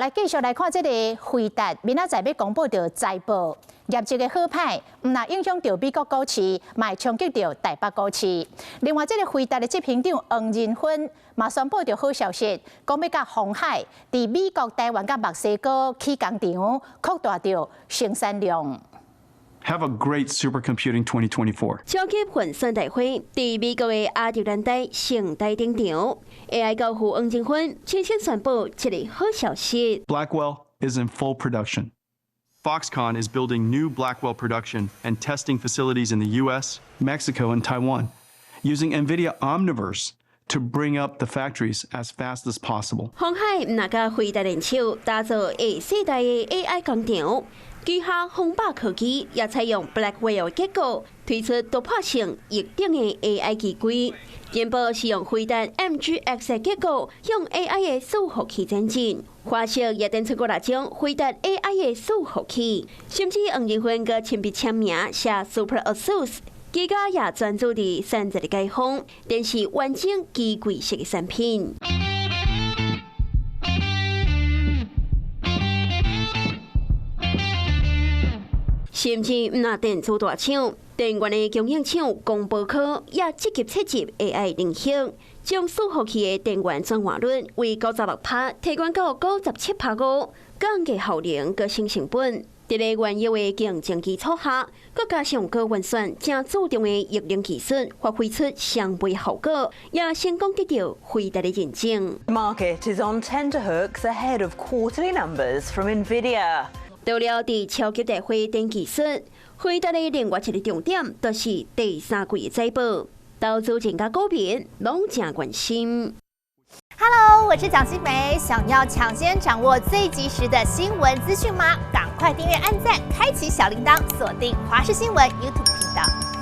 来继续来看这个回答，明仔载要公布到财报，业绩的好歹，唔那影响到美国股市，嘛冲击到台北股市。另外，这个回答的执行长黄仁勋嘛宣布到好消息，讲要甲鸿海伫美国、台湾甲墨西哥起工厂扩大到生产量。 Have a great supercomputing 2024. 超级运算大会伫美国的亚特兰大盛大登场 ，AI 教父黄仁勋亲身宣布一个好消息。Blackwell is in full production. Foxconn is building new Blackwell production and testing facilities in the U.S., Mexico, and Taiwan, using NVIDIA Omniverse to bring up the factories as fast as possible. 鸿海那个回答联手打造下世代的 AI 工厂。 旗下鸿霸科技也采用 Blackwell 结构，推出突破性逆顶的 AI 机柜。电报是用回答 MGX 的结构，用 AI 的伺服器前进。华硕也展出过6种回答 AI 的伺服器，甚至黄仁勋个亲笔签名写 Super ASUS。 技嘉也专注伫产业的解放，但是完整机柜式的产品。 甚至唔那电子大厂、电源的供应厂光宝科也积极切入 AI 领域，将伺服器的电源转换率为96%提高到97%，降低效能个新成本。伫个原有的竞争基础下，佮加上高运算正注重的液冷技术，发挥出双倍效果，也成功得到辉达的认证。Market is on tenterhooks ahead of quarterly numbers from NVIDIA. 到了伫超级大会等技术，回答的另外一个重点，就是第3季的财报。投资人甲股民拢正关心。Hello， 我是蒋欣梅。想要抢先掌握最及时的新闻资讯吗？赶快订阅、按赞、开启小铃铛，锁定华视新闻 YouTube 频道。